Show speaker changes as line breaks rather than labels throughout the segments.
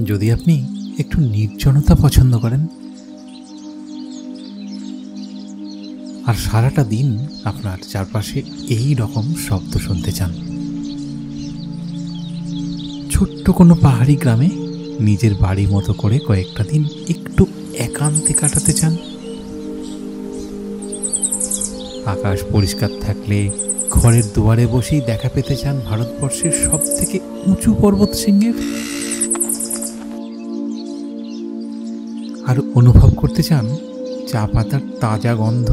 যদি আপনি একটু নির্জনতা পছন্দ করেন আর সারাটা দিন আপনার চারপাশে এই রকম শব্দ শুনতে চান, ছোট্ট কোনো পাহাড়ি গ্রামে নিজের বাড়ির মতো করে কয়েকটা দিন একটু একান্তে কাটাতে চান, আকাশ পরিষ্কার থাকলে ঘরের দুয়ারে বসেই দেখা পেতে চান ভারতবর্ষের সব থেকে উঁচু পর্বত শৃঙ্গের, আর অনুভব করতে চান চা পাতার তাজা গন্ধ,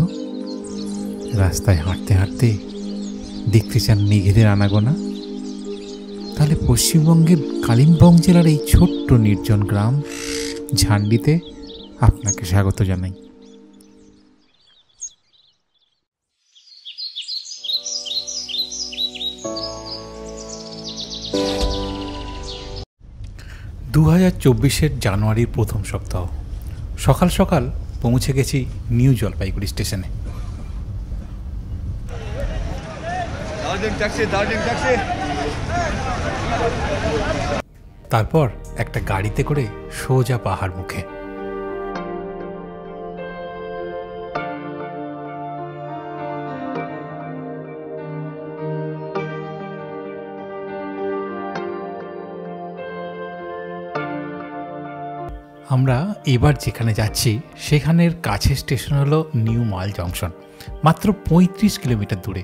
রাস্তায় হাঁটতে হাঁটতে দেখতে চান মেঘেদের আনাগোনা, তাহলে পশ্চিমবঙ্গের কালিম্পং জেলার এই ছোট্ট নির্জন গ্রাম ঝান্ডিতে আপনাকে স্বাগত জানাই। দু 2024 জানুয়ারির প্রথম সপ্তাহ, সকাল সকাল পৌঁছে গেছি নিউ জলপাইগুড়ি স্টেশনে। তারপর একটা গাড়িতে করে সোজা পাহাড় মুখে। আমরা এবার যেখানে যাচ্ছি সেখানের কাছে স্টেশন হলো নিউ মাল জংশন, মাত্র 35 কিলোমিটার দূরে।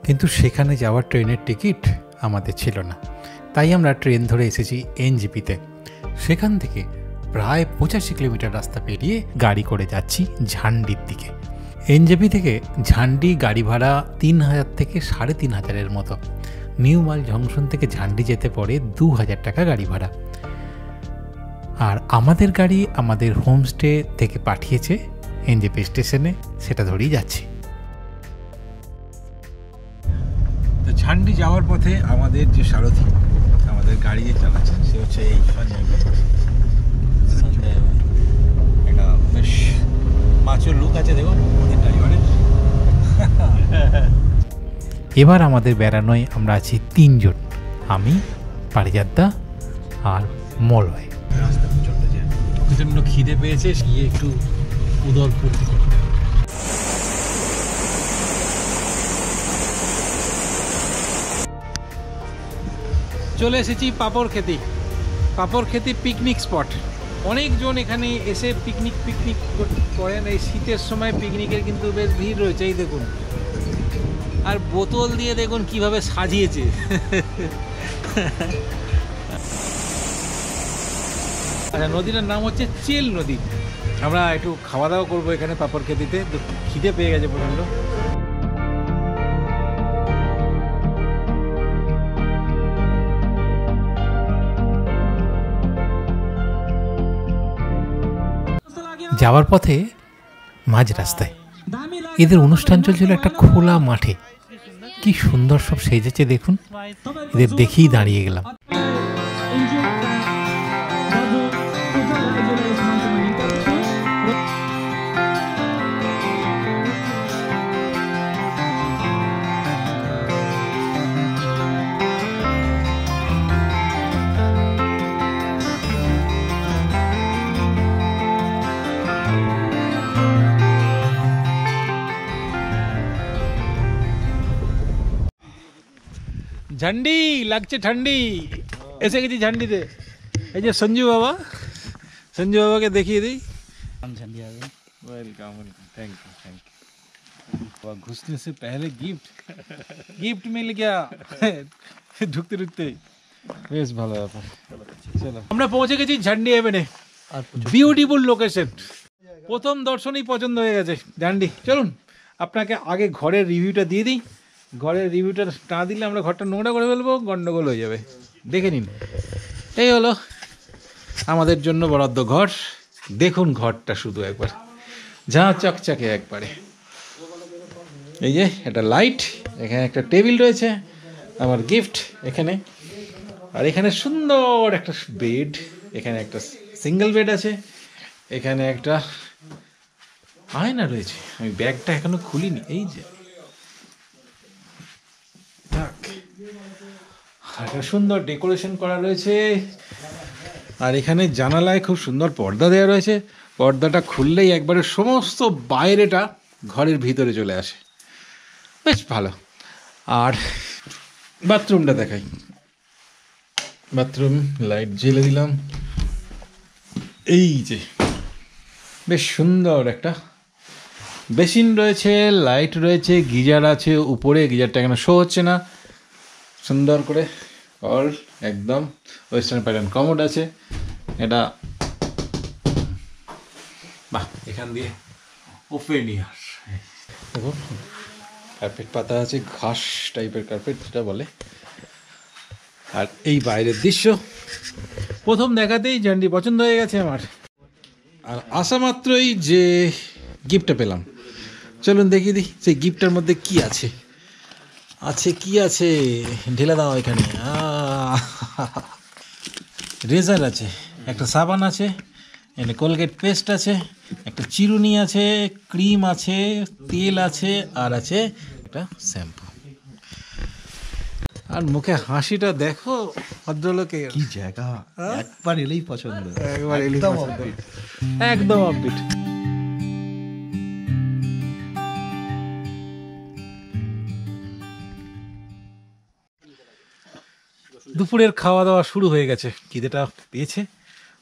কিন্তু সেখানে যাওয়ার ট্রেনের টিকিট আমাদের ছিল না, তাই আমরা ট্রেন ধরে এসেছি এনজেপিতে। সেখান থেকে প্রায় 85 কিলোমিটার রাস্তা পেরিয়ে গাড়ি করে যাচ্ছি ঝান্ডির দিকে। এনজেপি থেকে ঝান্ডি গাড়ি ভাড়া 3000 থেকে 3500 মতো। নিউ মাল জংশন থেকে ঝান্ডি যেতে পড়ে 2000 টাকা গাড়ি ভাড়া। আর আমাদের গাড়ি আমাদের হোমস্টে থেকে পাঠিয়েছে এনজেপি স্টেশনে, সেটা ধরেই যাচ্ছি। তো ঝান্ডি যাওয়ার পথে আমাদের যে সারথি আমাদের গাড়ি যে চালাচ্ছে সে হচ্ছে এই সঞ্জয় ভাই। একটা বেশ মাছের লুক আছে, দেখো আমাদের ড্রাইভারের। এবার আমাদের বেড়ানোয় আমরা আছি 3 জন, আমি, পারিজাতদা আর মলয়। রাস্তা চলতে যায়, প্রচন্ড খিদে পেয়েছে, গিয়ে একটু উদর পূর্তি করতে। চলে এসেছি পাপড় খেতি পিকনিক স্পট। অনেকজন এখানে এসে পিকনিক করেন। এই শীতের সময় পিকনিকের কিন্তু বেশ ভিড় রয়েছে। এই দেখুন, আর বোতল দিয়ে দেখুন কিভাবে সাজিয়েছে। আচ্ছা, নদীটার নাম হচ্ছে চেল নদী। আমরা একটু খাওয়া দাওয়া করবো এখানে পাপড় খেতিতে, খিদে পেয়ে গেছে প্রচণ্ড। যাওয়ার পথে মাঝ রাস্তায় এদের অনুষ্ঠান চলছিল একটা খোলা মাঠে। কি সুন্দর সব সেজেছে দেখুন, এদের দেখেই দাঁড়িয়ে গেলাম। ঝান্ডি লাগছে ঠান্ডি, এসে গেছি ঝান্ডিতে। এই যে সঞ্জু বাবাকে দেখিয়ে দিই। ঝান্ডি आ गए। Welcome, thank you. घुसने से पहले गिफ्ट मिल गया ঢুকতে বেশ ভালো ব্যাপার। চলো, আমরা পৌঁছে গেছি ঝান্ডি হেভেনে। বিউটিফুল লোকেশন, প্রথম দর্শনেই পছন্দ হয়ে গেছে ঝান্ডি। চলুন আপনাকে আগে ঘরের রিভিউটা দিয়ে দিই। ঘরের রিভিউটা না দিলে আমরা ঘরটা নোংরা করে ফেলবো, গন্ডগোল হয়ে যাবে। দেখে নিন, এই হলো আমাদের জন্য বরাদ্দ ঘর। দেখুন ঘরটা শুধু একবার, যা চকচকে একবারে। এই যে একটা লাইট, এখানে একটা টেবিল রয়েছে, আমার গিফট এখানে, আর এখানে সুন্দর একটা বেড, এখানে একটা সিঙ্গেল বেড আছে, এখানে একটা আয়না রয়েছে। আমি ব্যাগটা এখনো খুলিনি, এই যে একটা সুন্দর ডেকোরেশন করা রয়েছে। আর এখানে জানালায় খুব সুন্দর পর্দা দেওয়া রয়েছে, পর্দাটা খুললেই একবারে সমস্ত বাইরেটা ঘরের ভিতরে চলে আসে, বেশ ভালো। আর বাথরুমটা দেখাই, বাথরুম লাইট জ্বেলে দিলাম, এই যে বেশ সুন্দর একটা বেসিন রয়েছে, লাইট রয়েছে, গিজার আছে উপরে, গিজারটা এখানে শো হচ্ছে না, সুন্দর করে অল একদম ওয়েস্টার্ন প্যাটার্ন কমোড আছে এটা, বাহ এখান দিয়ে ওপেন ইয়ার। দেখুন কার্পেট পাতা আছে, ঘাস টাইপের কার্পেট যেটা বলে। আর এই বাইরের দৃশ্য প্রথম দেখাতেই জানটি পছন্দ হয়ে গেছে আমার। আর আসা মাত্রই যে গিফটটা পেলাম, চলুন দেখিয়ে দিই সেই গিফটের মধ্যে কি আছে। কি আছে ঢেলে দাও এখানে। রেজার আছে, একটা সাবান আছে, এখানে কোলগেট পেস্ট আছে, একটা চিরুনি আছে, ক্রিম আছে, তেল আছে, আর আছে একটা শ্যাম্পু। আর মুখে হাসিটা দেখো ভদ্রলোকে,
কি জায়গা, একবার এলেই পছন্দ,
একবার এলেই পছন্দ, একদম আপবিট। দুপুরের খাওয়া দাওয়া শুরু হয়ে গেছে, খিদেটা পেয়েছে।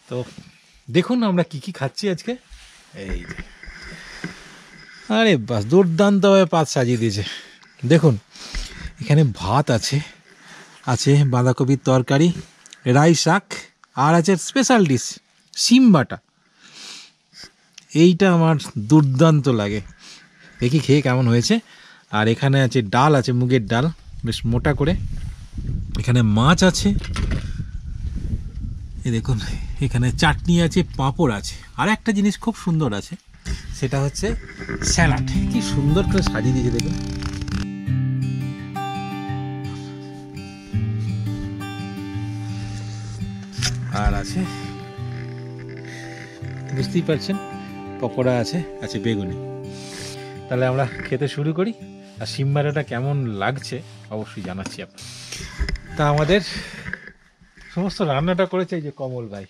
তো দেখুন আমরা কি কি খাচ্ছি আজকে। এই যে আরে বাস দুর্দান্তভাবে পাত সাজিয়ে দিয়েছে। দেখুন এখানে ভাত আছে, আছে বাঁধাকপির তরকারি, রাই শাক, আর আছে স্পেশাল ডিশ সিম বাটা। এইটা আমার দুর্দান্ত লাগে, দেখি খেয়ে কেমন হয়েছে। আর এখানে আছে ডাল, আছে মুগের ডাল বেশ মোটা করে, এখানে মাছ আছে, এই দেখুন এখানে চাটনি আছে, পাঁপড় আছে, আর একটা জিনিস খুব সুন্দর আছে, সেটা হচ্ছে স্যালাড। কি সুন্দর করে সাজিয়ে দিয়েছে দেখুন। আর আছে বুঝতেই পারছেন পকোড়া আছে, আছে বেগুনি। তাহলে আমরা খেতে শুরু করি। আর সিম বাটাটা কেমন লাগছে অবশ্যই জানাচ্ছি আপনার। তা আমাদের সমস্ত রান্নাটা করেছে এই যে কমল ভাই,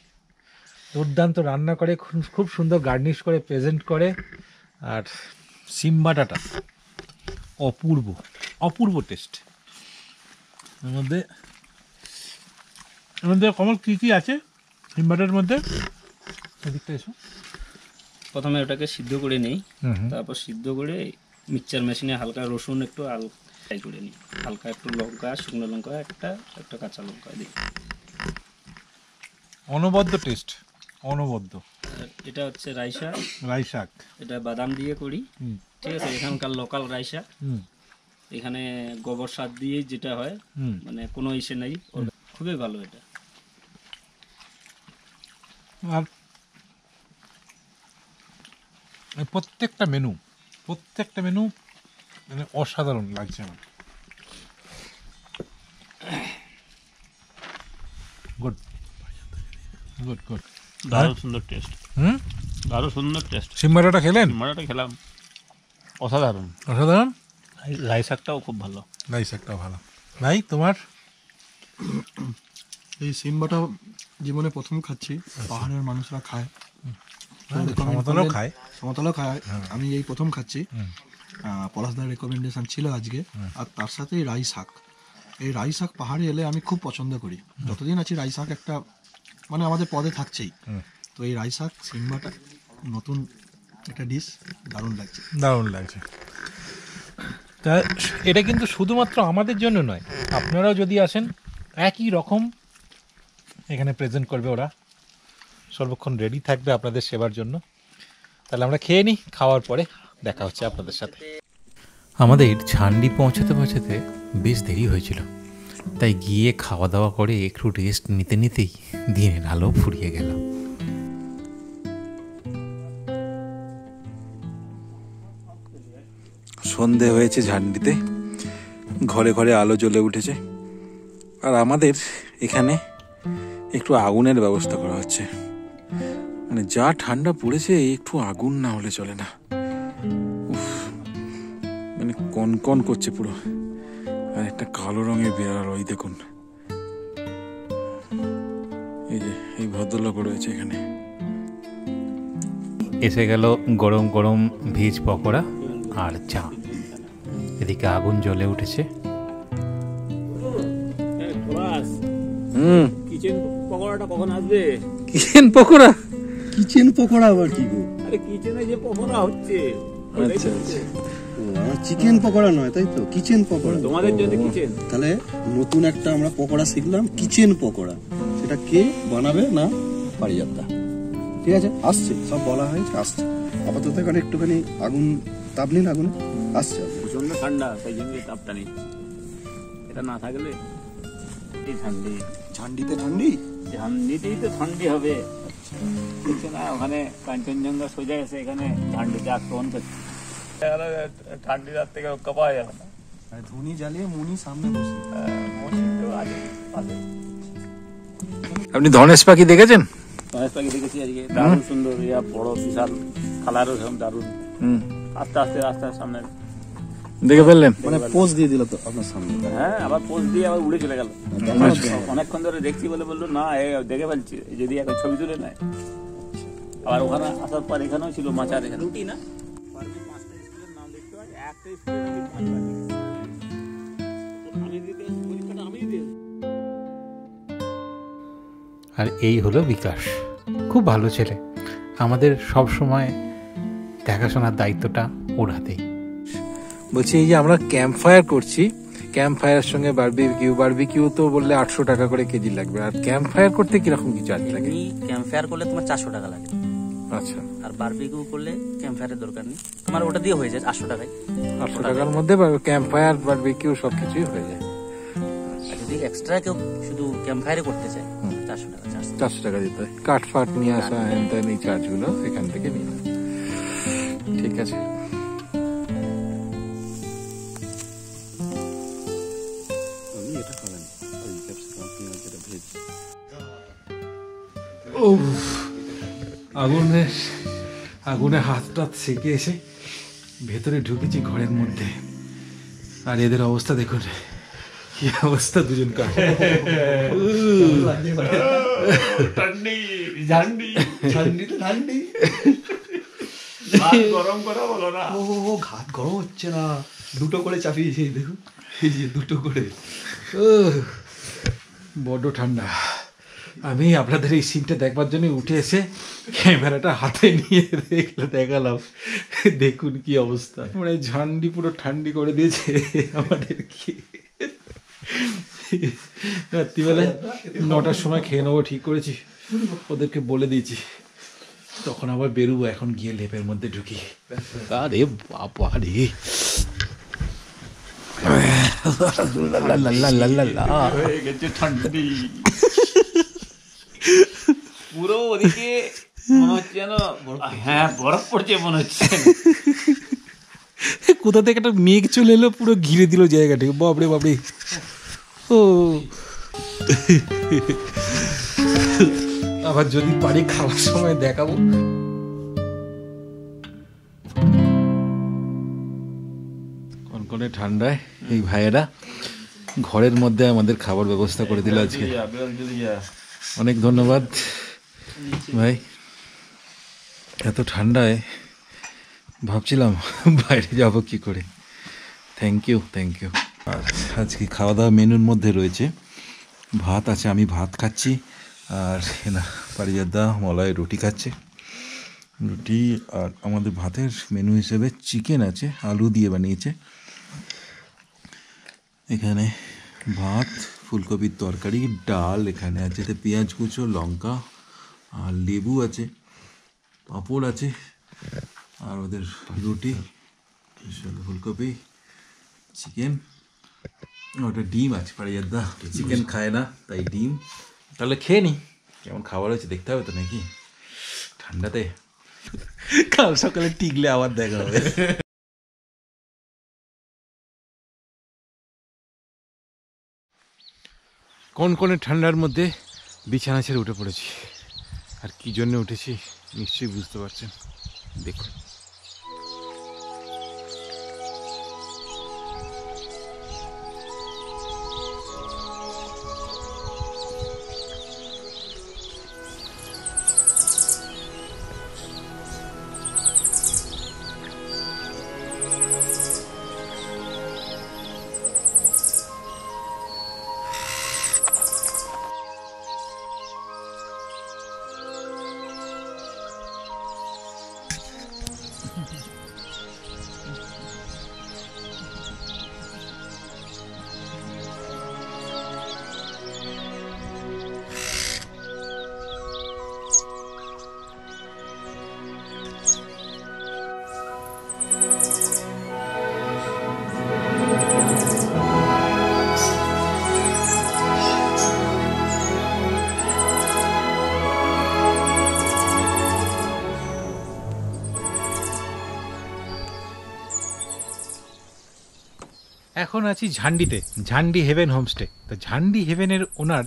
দুর্দান্ত রান্না করে, খুব সুন্দর গার্নিশ করে প্রেজেন্ট করে। আর সিম বাটাটা অপূর্ব অপূর্ব টেস্ট। এর মধ্যে কমল কী কী আছে সিম বাটার মধ্যে, এদিকটা এসো।
প্রথমে ওটাকে সিদ্ধ করে নিই, তারপর সিদ্ধ করে মিক্সচার মেশিনে হালকা রসুন একটু ফ্রাই করে নিই, হালকা একটু লঙ্কা, শুকনো লঙ্কা একটা কাঁচা লঙ্কা দিই।
অনবদ্য টেস্ট, অনবদ্য।
এটা হচ্ছে রাইসা,
রাই শাক,
এটা বাদাম দিয়ে করি, ঠিক আছে, এখানকার লোকাল রাইসা। এখানে গোবর সার দিয়ে যেটা হয়, মানে কোনো ইসে নেই, খুবই ভালো এটা।
আর প্রত্যেকটা মেনু মানে অসাধারণ লাগছে আমার। গুড গুড গুড,
দারুণ সুন্দর টেস্ট, দারুণ সুন্দর টেস্ট।
সিম বাটাটা খেলেন?
মারাটা খেলাম, অসাধারণ
অসাধারণ।
রাই শাকটাও খুব ভালো,
রাই শাকটাও ভালো। ভাই তোমার?
এই সিম বাটা জীবনে প্রথম খাচ্ছি, পাহাড়ের মানুষরা খায়, সমতলও খায়, আমি এই প্রথম খাচ্ছি। পলাশদার রেকমেন্ডেশন ছিল আজকে। আর তার সাথে রাই শাক, এই রাই শাক পাহাড়ে এলে আমি খুব পছন্দ করি, যতদিন আছি রাই শাক একটা মানে আমাদের পদে থাকছেই। তো এই রাই শাক সিম বাটা নতুন একটা ডিশ, দারুণ লাগছে।
তা এটা কিন্তু শুধুমাত্র আমাদের জন্য নয়, আপনারাও যদি আসেন একই রকম এখানে প্রেজেন্ট করবে ওরা, সর্বক্ষণ রেডি থাকবে আপনাদের সেবার জন্য। তাহলে আমরা খেয়ে নিই, খাওয়ার পরে দেখা হচ্ছে আপনাদের সাথে।
আমাদের ঝান্ডি পৌঁছাতে বেশ দেরি হয়েছিল, তাই গিয়ে খাওয়া দাওয়া করে একটু রেস্ট নিতে নিতেই দিনের আলো ফুরিয়ে গেল।
সন্ধে হয়েছে ঝান্ডিতে, ঘরে ঘরে আলো জ্বলে উঠেছে। আর আমাদের এখানে একটু আগুনের ব্যবস্থা করা হচ্ছে, মানে যা ঠান্ডা পড়েছে একটু আগুন না হলে চলে না। মানে কনকন করছে পুরো। আর একটা কালো রঙের বেড়াল, ওই দেখুন, এই যে এই ভদ্রলোক রয়েছে এখানে।
এসে গেল গরম গরম ভেজ পকোড়া আর চা। এদিকে আগুন জ্বলে উঠেছে।
কিচেন পকোড়াটা কখন আসবে?
কিচেন পকোড়া?
কিচেন পকোড়া আবার কি গো?
আরে কিচেনে যে পকোড়া হচ্ছে,
আচ্ছা আচ্ছা,
আমার চিকেন পকোড়া নয়, তাই তো? কিচেন পকোড়া
তোমাদের জন্য কিচেন।
তাহলে নতুন একটা আমরা পকোড়া শিখলাম, কিচেন পকোড়া। সেটা কে বানাবে না পারিজাতদা। ঠিক আছে, আসছে, সব বলা হয়েছে, আসছে। আপাতত এখানে একটুখানি আগুন তাপ নিন, আগুনে আসছে।
প্রচন্ড ঠান্ডা, তাই জন্য তাপটা নিচ্ছে। এটা না থাকলে এই ঠান্ডি
ঝান্ডিতে ঠান্ডি,
ঝান্ডিতেই তো ঠান্ডি হবে। দেখছো না ওখানে কাঞ্চনজঙ্ঘা সোজা এসে এখানে ঝান্ডিতে আক্রমণ করছে। ঠান্ডি রাত থেকে রক্ষা পাওয়া যাবে না।
ধুনি জ্বালিয়ে মুনি সামনে বসে।
আপনি ধনেশ পাখি দেখেছেন?
গণেশ পাখি দেখেছি আজকে, দারুণ সুন্দর, ইয়া বড় বিশাল কালারও দারুণ। আস্তে আস্তে রাস্তার সামনে
দেখে ফেললেন?
মানে পোজ দিয়ে দিল তো আপনার সামনে।
হ্যাঁ, আবার পোজ দিয়ে আবার উড়ে চলে গেল। অনেকক্ষণ ধরে দেখছি বলে বললো না দেখে ফেলছি, যদি এখন ছবি তুলে নেয়। আবার ওখানে আসার পর এখানেও ছিল মাচার, এখানে রুটি না 5টা স্কুলের নাম দেখতে হয়, একটা স্কুলে নাকি 5বার আমি দিতে পরীক্ষাটা আমি দিয়ে।
আর এই হলো বিকাশ, খুব ভালো ছেলে। আমাদের সব সময় দেখাশোনার দায়িত্বটা ওর হাতেই।
বলছি এই যে আমরা ক্যাম্প ফায়ার করছি, ক্যাম্প ফায়ারের সঙ্গে বারবিকিউ তো বললে 800 টাকা করে কেজি লাগবে। আর ক্যাম্প ফায়ার করতে কিরকম কি চার্জ লাগে?
ক্যাম্প ফায়ার করলে তোমার 400 টাকা লাগে।
আচ্ছা,
আর বারবিকিউ করলে ক্যাম্প ফায়ারের দরকার নেই, তোমার ওটা দিয়ে হয়ে যায় 800 টাকায়।
800 টাকার মধ্যে ক্যাম্প ফায়ার বারবিকিউ সবকিছুই হয়ে যায়।
আর যদি এক্সট্রা কেউ শুধু ক্যাম্প ফায়ারে করতে চায় 400 টাকা চার্জ।
400 টাকা দিতে হয়। কাঠ ফাট নিয়ে আসা এই চার্জগুলো এখান থেকে নিয়ে নেয়। ঠিক আছে।
আগুনে হাত টাত সেকে এসে ভেতরে ঢুকেছি ঘরের মধ্যে। আর এদের অবস্থা দেখুন, কি অবস্থা দুজনকার।
গরম করা বলো না।
ও ঘাত গরম হচ্ছে না, দুটো করে চাপিয়েছি, দেখুন এই যে দুটো করে।
বড্ড ঠান্ডা। আমি আপনাদের এই সিনটা দেখবার জন্য উঠে এসে ক্যামেরাটা হাতে নিয়ে দেখালাম। দেখুন কি অবস্থা, মানে ঝান্ডি পুরো ঠান্ডি করে দিয়েছে আমাদেরকে। রাত্রিবেলায় 9টার সময় খেয়ে নেবো ঠিক করেছি, ওদেরকে বলে দিয়েছি। তখন আবার বেরোবো, এখন গিয়ে লেপের মধ্যে ঢুকি। আরে বাবা রে,
হয়ে গেছে ঠান্ডি পুরো। ওদিকে মনে হচ্ছে যেন হ্যাঁ বরফ পড়ছে মনে হচ্ছে।
কোথা থেকে একটা মেঘ চলে এলো, পুরো ঘিরে দিল জায়গাটাকে। বাপরে বাপরে। ও আবার যদি পারি খাওয়ার সময় দেখাবো। কনকনে ঠান্ডায় এই ভাইয়েরা ঘরের মধ্যে আমাদের খাবার ব্যবস্থা করে দিল আজকে। অনেক ধন্যবাদ ভাই। এত ঠান্ডায় ভাবছিলাম বাইরে যাব কি করে। Thank you, thank you. আর আজকে খাওয়া দাওয়া মেনুর মধ্যে রয়েছে ভাত আছে, আমি ভাত খাচ্ছি। আর না পারিজাতদা মলয় রুটি খাচ্ছে, রুটি। আর আমাদের ভাতের মেনু হিসেবে চিকেন আছে, আলু দিয়ে বানিয়েছে। এখানে ভাত, ফুলকপির তরকারি, ডাল এখানে আছে, পেঁয়াজ কুচো, লঙ্কা আর লেবু আছে, পাঁপড় আছে, আর ওদের রুটি, ফুলকপি, চিকেন, ওটা ডিম আছে। পারিজাতদা চিকেন খায় না, তাই ডিম। তাহলে খেয়ে নি, কেমন খাবার হয়েছে দেখতে হবে তো নাকি ঠান্ডাতে। কাল সকালে টিকলে আবার দেখা হবে। কনকনে ঠান্ডার মধ্যে বিছানা ছেড়ে উঠে পড়েছি। আর কি জন্য উঠেছি নিশ্চয়ই বুঝতে পারছেন, দেখুন।
এখন আছি ঝান্ডিতে, ঝান্ডি হেভেন হোমস্টে। তো ঝান্ডি হেভেনের ওনার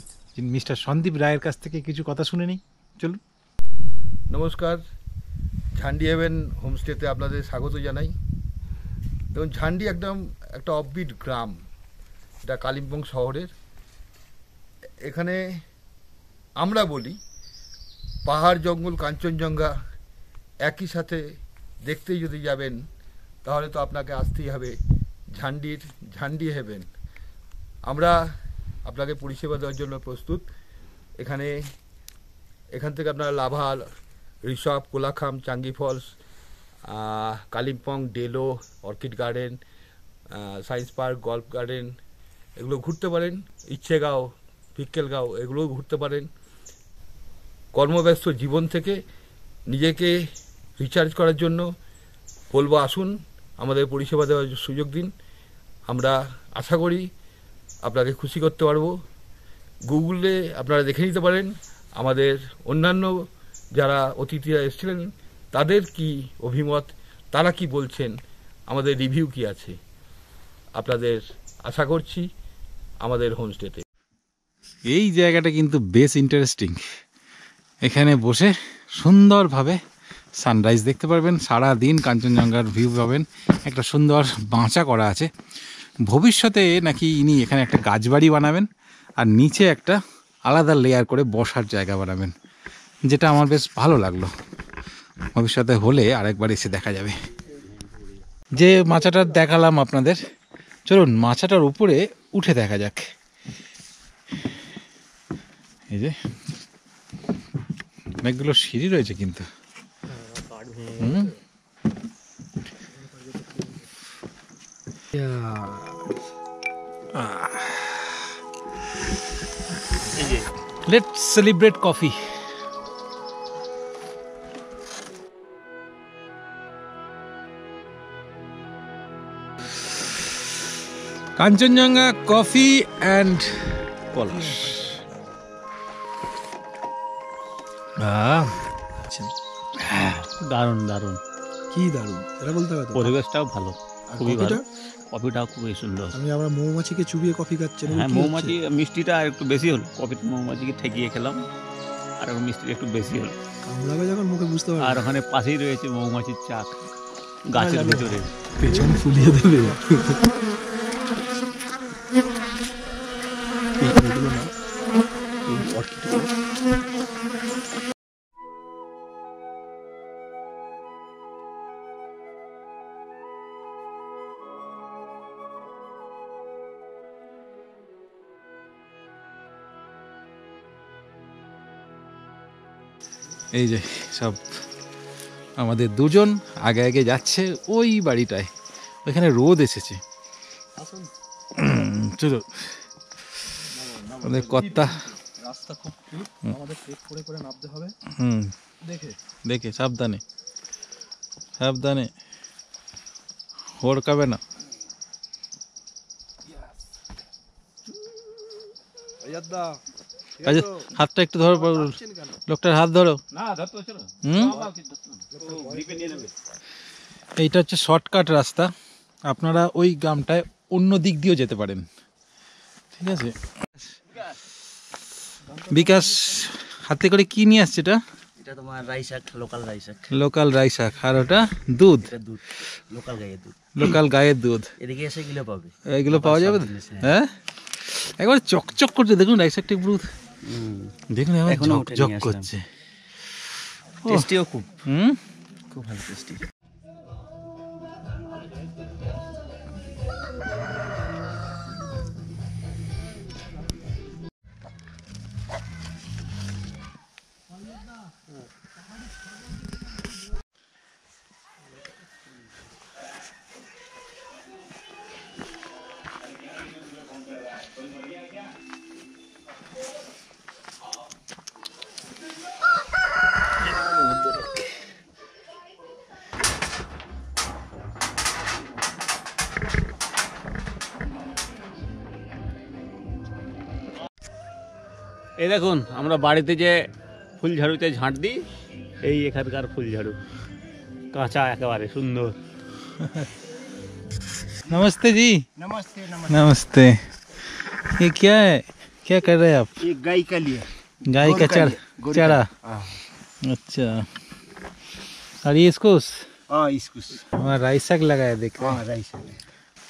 মিস্টার সন্দীপ রায়ের কাছ থেকে কিছু কথা শুনে নিই, চলুন।
নমস্কার, ঝান্ডি হেভেন হোমস্টেতে আপনাদের স্বাগত জানাই। এবং ঝান্ডি একদম একটা অফবিট গ্রাম, এটা কালিম্পং শহরের। এখানে আমরা বলি পাহাড় জঙ্গল কাঞ্চনজঙ্ঘা একই সাথে দেখতেই যদি যাবেন তাহলে তো আপনাকে আসতেই হবে ঝান্ডি হেভেন। আমরা আপনাকে পরিষেবা দেওয়ার জন্য প্রস্তুত। এখান থেকে আপনারা Lava, Rishabh, Kolakham, Changey falls, Kalimpong, Deolo, orchid garden, science park, golf garden এগুলো ঘুরতে পারেন। ইচ্ছেগাঁও, ভিক্কেলগাঁও এগুলোও ঘুরতে পারেন। কর্মব্যস্ত জীবন থেকে নিজেকে রিচার্জ করার জন্য বলবো আসুন, আমাদের পরিষেবা দেওয়ার সুযোগ দিন। আমরা আশা করি আপনাকে খুশি করতে পারবো। গুগলে আপনারা দেখে নিতে পারেন আমাদের অন্যান্য যারা অতিথিরা এসেছিলেন তাদের কি অভিমত, তারা কি বলছেন, আমাদের রিভিউ কি আছে। আপনাদের আশা করছি আমাদের হোমস্টেতে।
এই জায়গাটা কিন্তু বেশ ইন্টারেস্টিং। এখানে বসে সুন্দরভাবে সানরাইজ দেখতে পারবেন, সারা দিন কাঞ্চনজঙ্ঘার ভিউ পাবেন। একটা সুন্দর বাঁচা করা আছে। ভবিষ্যতে নাকি ইনি এখানে একটা গাছবাড়ি বানাবেন আর নিচে একটা আলাদা লেয়ার করে বসার জায়গা বানাবেন, যেটা আমার বেশ ভালো লাগলো। ভবিষ্যতে হলে আরেকবার এসে দেখা যাবে। যে মাচাটা দেখালাম আপনাদের, চলুন মাচাটার উপরে উঠে দেখা যাক। এই যে অনেকগুলো সিঁড়ি রয়েছে কিন্তু। Let's celebrate coffee. Kanchenjunga coffee and Palash.
দারুণ দারুণ,
কি দারুণ, এটা বলতে হবে তো।
পরিবেশটাও ভালো,
আর
খুবই ভালো।
কফিটা?
কফিটাও খুবই সুন্দর।
আমরা মৌমাছিকে চুবিয়ে কফি খাচ্ছি।
হ্যাঁ, মৌমাছি মিষ্টিটা আর একটু বেশি হলো। কফিটা মৌমাছিকে ঠেকিয়ে খেলাম, আর এখন মিষ্টিটা একটু বেশি হলো।
কামড়াবে যখন মুখে বুঝতে পারবে।
আর ওখানে পাশেই রয়েছে মৌমাছির চাক গাছের ভিতরে।
পেছন ফুলিয়ে দেবে।
এই যে সব আমাদের দুজন আগে আগে যাচ্ছে ওই বাড়িটায়। ওইখানে রোদ এসেছে। চলো আমাদের কর্তা।
রাস্তা খুব ক্লিপ, আমাদের চেক করে করে নামতে হবে। দেখে
সাবধানে সাবধানে, হড়কাবে না। আচ্ছা, হাতটা একটু ধরো, লোকটার হাত ধরো। এইটা হচ্ছে শর্টকাট রাস্তা, আপনারা ওই গ্রামটায় অন্য দিক দিয়েও যেতে পারেন। ঠিক আছে, বিকাশ হাতে করে কি নিয়ে আসছে?
এটা তোমার রাই শাক, লোকাল রাই শাক।
লোকাল রাই শাক। আর ওটা দুধ,
দুধ, লোকাল গায়ের দুধ।
লোকাল গায়ের দুধ।
এদিকে এসে গিলে পাবে,
এগুলো পাওয়া যাবে। হ্যাঁ, একবার চকচক করছে, দেখুন রাই শাকটা পুরো দেখুন এখন ঝকঝক করছে।
টেস্টিও খুব, খুব ভালো টেস্টি।
এই দেখুন, আমরা বাড়িতে যে ফুল ঝাড়ুতে ঝাঁট দিই, এই এখানকার ফুল ঝাড়ু, কাঁচা একেবারে সুন্দর।
नमस्ते जी।
नमस्ते
नमस्ते। ये क्या है, क्या कर रहे हैं आप?
ये गाय का लिए
गाय का चारा। अच्छा, और ये इसको
इसको
हमारा राई साग लगाया देख रहे हैं।
राइस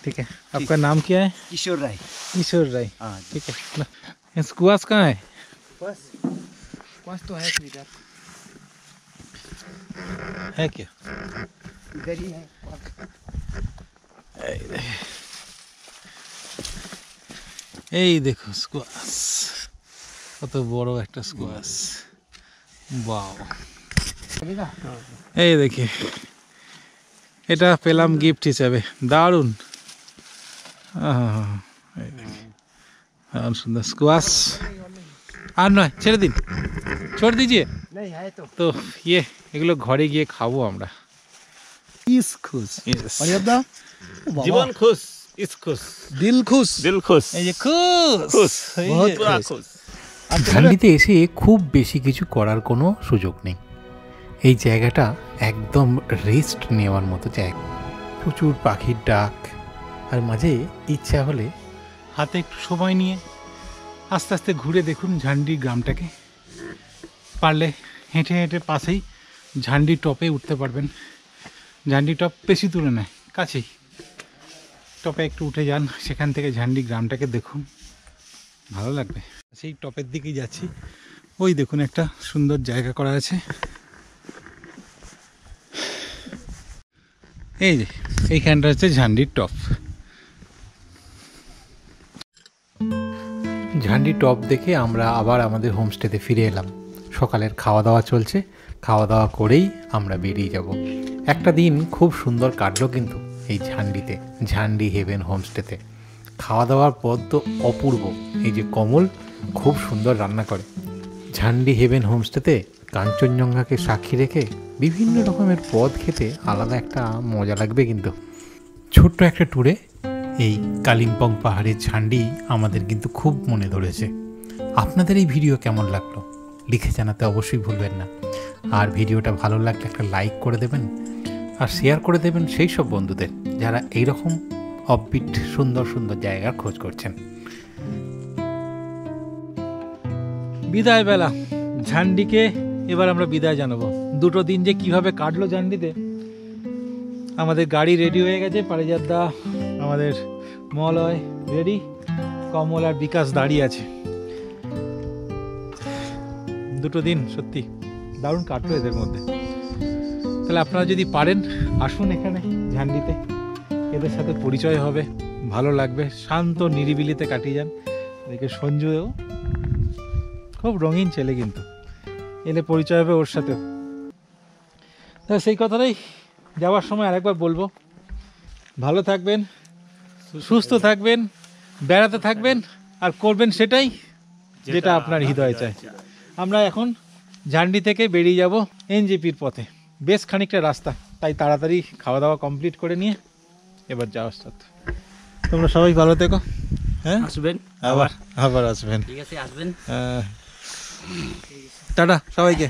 ठीक है, आपका नाम क्या है?
किशोर राय।
किशोर राय। ठीक है, स्क्वाश कहाँ है?
पास तो है इधर,
है क्या?
इधर ही है।
এই দেখো স্কোয়াশ, কত বড় একটা স্কোয়াশ। ওয়াও, এই দেখি, এটা পেলাম গিফট হিসাবে, দারুণ। দারুণ সুন্দর স্কোয়াশ। আর নয়, ছেড়ে দিন, ছোট দিজিয়ে। তো ইয়ে, এগুলো ঘরে গিয়ে খাবো আমরা। ইসখুশ,
জীবন খুশ, ইস খুশ,
দিল খুশ।
দিল খুশ,
এই যে খুশ, এই যে
পুরা খুশ।
ঝান্ডিতে এসে খুব বেশি কিছু করার কোনো সুযোগ নেই। এই জায়গাটা একদম রেস্ট নেওয়ার মতো জায়গা। প্রচুর পাখির ডাক, আর মাঝে ইচ্ছা হলে
হাতে একটু সময় নিয়ে আস্তে আস্তে ঘুরে দেখুন ঝান্ডি গ্রামটাকে। পারলে হেঁটে হেঁটে পাশেই ঝান্ডি টপে উঠতে পারবেন। ঝান্ডি টপ বেশি দূরে নয়, কাছেই। টপে একটু উঠে যান, সেখান থেকে ঝান্ডি গ্রামটাকে দেখুন, ভালো লাগবে। সেই টপের দিকেই যাচ্ছি। ওই দেখুন একটা সুন্দর জায়গা করা আছে। এই যে এইখানটা হচ্ছে ঝান্ডির টপ।
ঝান্ডি টপ দেখে আমরা আবার আমাদের হোমস্টেতে ফিরে এলাম। সকালের খাওয়া দাওয়া চলছে, খাওয়া দাওয়া করেই আমরা বেরিয়ে যাব। একটা দিন খুব সুন্দর কাটলো কিন্তু এই ঝান্ডিতে, ঝান্ডি হেভেন হোমস্টেতে। খাওয়া দাওয়ার পদ তো অপূর্ব। এই যে কমল খুব সুন্দর রান্না করে। ঝান্ডি হেভেন হোমস্টেতে কাঞ্চনজঙ্ঘাকে সাক্ষী রেখে বিভিন্ন রকমের পদ খেতে আলাদা একটা মজা লাগবে কিন্তু। ছোট্ট একটা ট্যুরে এই কালিম্পং পাহাড়ের ঝান্ডি আমাদের কিন্তু খুব মনে ধরেছে। আপনাদের এই ভিডিও কেমন লাগলো লিখে জানাতে অবশ্যই ভুলবেন না। আর ভিডিওটা ভালো লাগলে একটা লাইক করে দেবেন, আর শেয়ার করে দেবেন সেই সব বন্ধুদের যারা এইরকম অফবিট সুন্দর সুন্দর জায়গার খোঁজ করছেন।
বিদায় বেলা, ঝান্ডিকে এবার আমরা বিদায় জানাবো। দুটো দিন যে কিভাবে কাটলো ঝান্ডিতে। আমাদের গাড়ি রেডি হয়ে গেছে, পারিজাতদা, আমাদের মলয় রেডি, কমল আর বিকাশ দাঁড়িয়ে আছে। দুটো দিন সত্যি দারুণ কাটলো এদের মধ্যে। তাহলে আপনারা যদি পারেন আসুন এখানে ঝান্ডিতে, এদের সাথে পরিচয় হবে, ভালো লাগবে। শান্ত নিরিবিলিতে কাটিয়ে যান। এদিকে সঞ্জুও খুব রঙিন ছেলে, কিন্তু এলে পরিচয় হবে ওর সাথেও। তা সেই কথাটাই যাওয়ার সময় আরেকবার বলবো, ভালো থাকবেন, সুস্থ থাকবেন, বেড়াতে থাকবেন, আর করবেন সেটাই যেটা আপনার হৃদয় চায়। আমরা এখন ঝান্ডি থেকে বেরিয়ে যাব এনজেপির পথে। বেশ খানিকটা রাস্তা, তাই তাড়াতাড়ি খাওয়া দাওয়া কমপ্লিট করে নিয়ে এবার যাওয়ার সাথে। তোমরা সবাই ভালো থেকো। হ্যাঁ,
আসবেন,
আবার আসবেন।
ঠিক আছে, আসবেন।
টাটা সবাইকে।